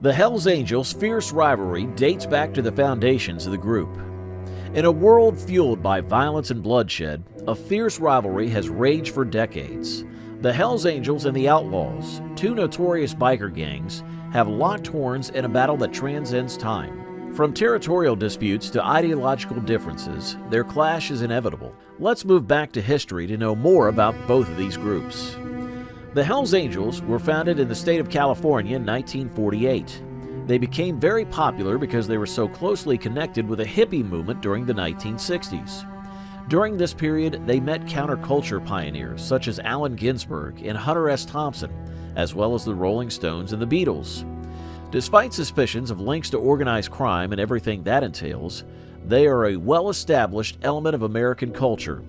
The Hells Angels' fierce rivalry dates back to the foundations of the group. In a world fueled by violence and bloodshed, a fierce rivalry has raged for decades. The Hells Angels and the Outlaws, two notorious biker gangs, have locked horns in a battle that transcends time. From territorial disputes to ideological differences, their clash is inevitable. Let's move back to history to know more about both of these groups. The Hells Angels were founded in the state of California in 1948. They became very popular because they were so closely connected with the hippie movement during the 1960s. During this period, they met counterculture pioneers such as Allen Ginsberg and Hunter S. Thompson, as well as the Rolling Stones and the Beatles. Despite suspicions of links to organized crime and everything that entails, they are a well-established element of American culture.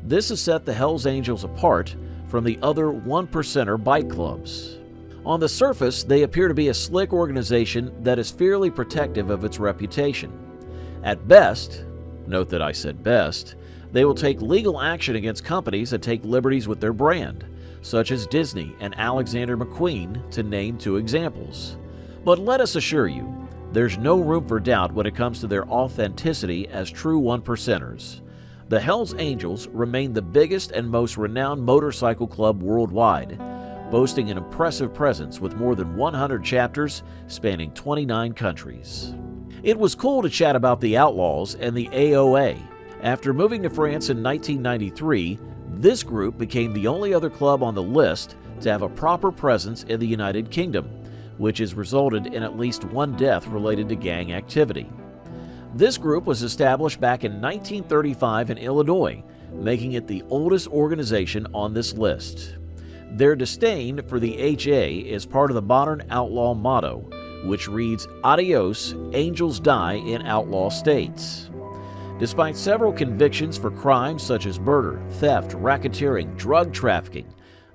This has set the Hells Angels apart from the other one-percenter bike clubs. On the surface, they appear to be a slick organization that is fiercely protective of its reputation. At best, note that I said best, they will take legal action against companies that take liberties with their brand, such as Disney and Alexander McQueen, to name two examples. But let us assure you, there's no room for doubt when it comes to their authenticity as true one-percenters. The Hells Angels remain the biggest and most renowned motorcycle club worldwide, boasting an impressive presence with more than 100 chapters spanning 29 countries. It was cool to chat about the Outlaws and the AOA. After moving to France in 1993, this group became the only other club on the list to have a proper presence in the United Kingdom, which has resulted in at least one death related to gang activity. This group was established back in 1935 in Illinois, making it the oldest organization on this list. Their disdain for the HA is part of the modern outlaw motto, which reads, "Adios, angels die in outlaw states." Despite several convictions for crimes such as murder, theft, racketeering, drug trafficking,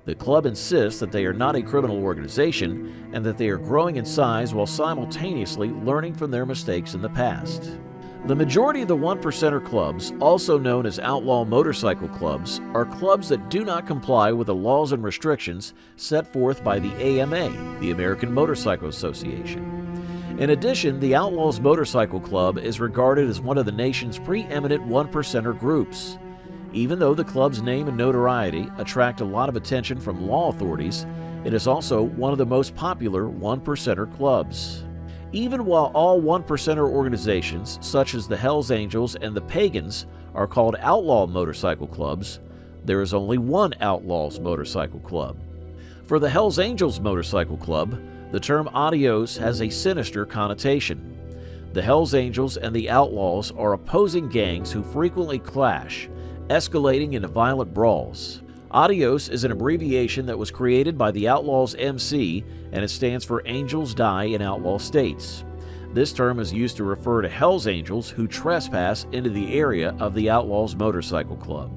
the club insists that they are not a criminal organization and that they are growing in size while simultaneously learning from their mistakes in the past. The majority of the one-percenter clubs, also known as outlaw motorcycle clubs, are clubs that do not comply with the laws and restrictions set forth by the AMA, the American Motorcycle Association. In addition, the Outlaws Motorcycle Club is regarded as one of the nation's preeminent one-percenter groups. Even though the club's name and notoriety attract a lot of attention from law authorities, it is also one of the most popular one-percenter clubs. Even while all one-percenter organizations, such as the Hells Angels and the Pagans, are called outlaw motorcycle clubs, there is only one Outlaws Motorcycle Club. For the Hells Angels Motorcycle Club, the term adios has a sinister connotation. The Hells Angels and the Outlaws are opposing gangs who frequently clash, escalating into violent brawls. Adios is an abbreviation that was created by the Outlaws MC, and it stands for Angels Die in Outlaw States. This term is used to refer to Hells Angels who trespass into the area of the Outlaws Motorcycle Club.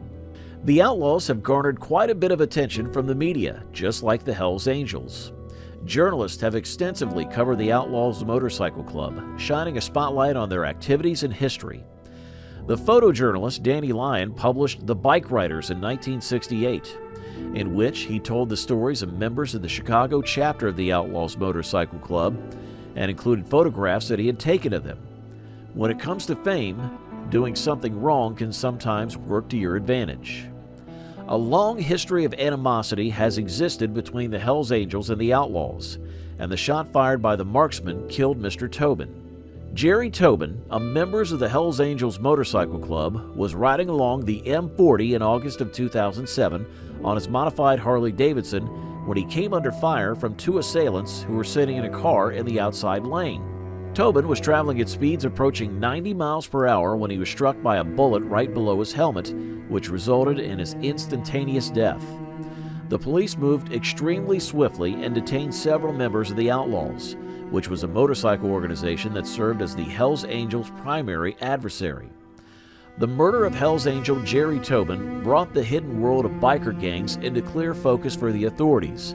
The Outlaws have garnered quite a bit of attention from the media, just like the Hells Angels. Journalists have extensively covered the Outlaws Motorcycle Club, shining a spotlight on their activities and history. The photojournalist Danny Lyon published The Bike Riders in 1968, in which he told the stories of members of the Chicago chapter of the Outlaws Motorcycle Club and included photographs that he had taken of them. When it comes to fame, doing something wrong can sometimes work to your advantage. A long history of animosity has existed between the Hells Angels and the Outlaws, and the shot fired by the marksman killed Mr. Tobin. Jerry Tobin, a member of the Hells Angels Motorcycle Club, was riding along the M40 in August of 2007 on his modified Harley-Davidson when he came under fire from two assailants who were sitting in a car in the outside lane. Tobin was traveling at speeds approaching 90 miles per hour when he was struck by a bullet right below his helmet, which resulted in his instantaneous death. The police moved extremely swiftly and detained several members of the Outlaws, which was a motorcycle organization that served as the Hells Angels' primary adversary. The murder of Hells Angel Jerry Tobin brought the hidden world of biker gangs into clear focus for the authorities,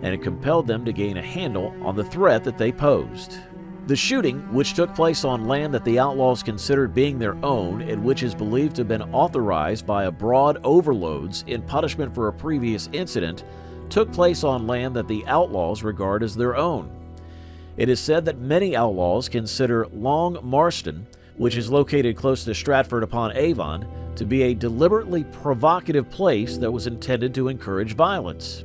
and it compelled them to gain a handle on the threat that they posed. The shooting, which took place on land that the Outlaws considered being their own and which is believed to have been authorized by abroad overloads in punishment for a previous incident, took place on land that the Outlaws regard as their own. It is said that many outlaws consider Long Marston, which is located close to Stratford-upon-Avon, to be a deliberately provocative place that was intended to encourage violence.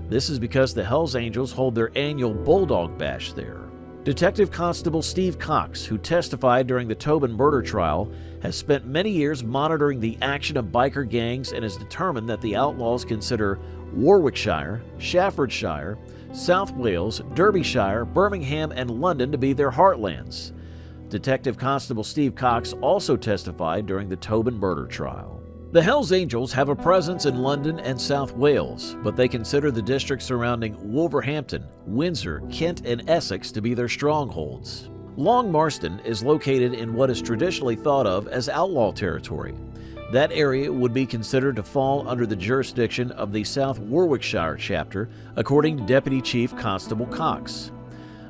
This is because the Hells Angels hold their annual Bulldog Bash there. Detective Constable Steve Cox, who testified during the Tobin murder trial, has spent many years monitoring the action of biker gangs and has determined that the Outlaws consider Warwickshire, Staffordshire, South Wales, Derbyshire, Birmingham, and London to be their heartlands. Detective Constable Steve Cox also testified during the Tobin murder trial. The Hells Angels have a presence in London and South Wales, but they consider the districts surrounding Wolverhampton, Windsor, Kent, and Essex to be their strongholds. Long Marston is located in what is traditionally thought of as outlaw territory. That area would be considered to fall under the jurisdiction of the South Warwickshire chapter, according to Deputy Chief Constable Cox.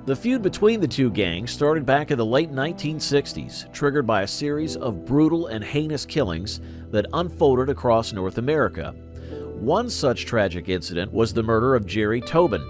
The feud between the two gangs started back in the late 1960s, triggered by a series of brutal and heinous killings that unfolded across North America. One such tragic incident was the murder of Jerry Tobin,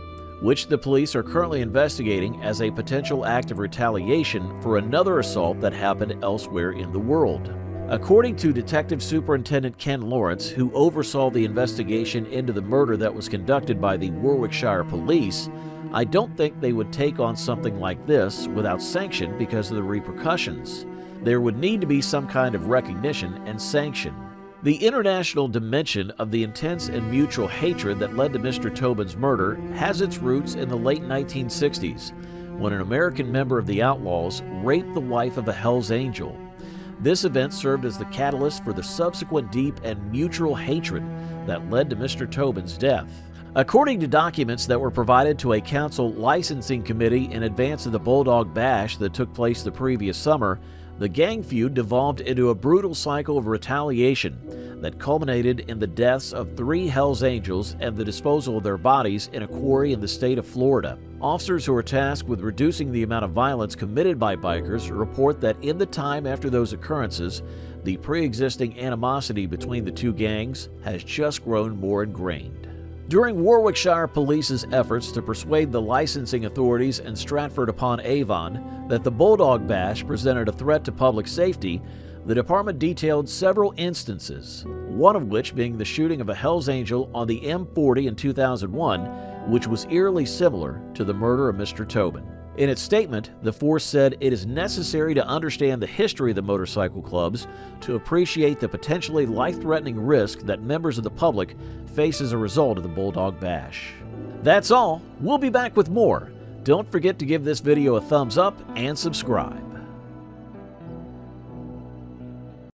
which the police are currently investigating as a potential act of retaliation for another assault that happened elsewhere in the world. According to Detective Superintendent Ken Lawrence, who oversaw the investigation into the murder that was conducted by the Warwickshire Police, I don't think they would take on something like this without sanction because of the repercussions. There would need to be some kind of recognition and sanction. The international dimension of the intense and mutual hatred that led to Mr. Tobin's murder has its roots in the late 1960s, when an American member of the Outlaws raped the wife of a Hells Angel. This event served as the catalyst for the subsequent deep and mutual hatred that led to Mr. Tobin's death. According to documents that were provided to a council licensing committee in advance of the Bulldog Bash that took place the previous summer, the gang feud devolved into a brutal cycle of retaliation that culminated in the deaths of 3 Hells Angels and the disposal of their bodies in a quarry in the state of Florida. Officers who are tasked with reducing the amount of violence committed by bikers report that in the time after those occurrences, the pre-existing animosity between the two gangs has just grown more ingrained. During Warwickshire Police's efforts to persuade the licensing authorities in Stratford-upon-Avon that the Bulldog Bash presented a threat to public safety, the department detailed several instances, one of which being the shooting of a Hells Angel on the M40 in 2001, which was eerily similar to the murder of Mr. Tobin. In its statement, the force said it is necessary to understand the history of the motorcycle clubs to appreciate the potentially life-threatening risk that members of the public face as a result of the Bulldog Bash. That's all. We'll be back with more. Don't forget to give this video a thumbs up and subscribe.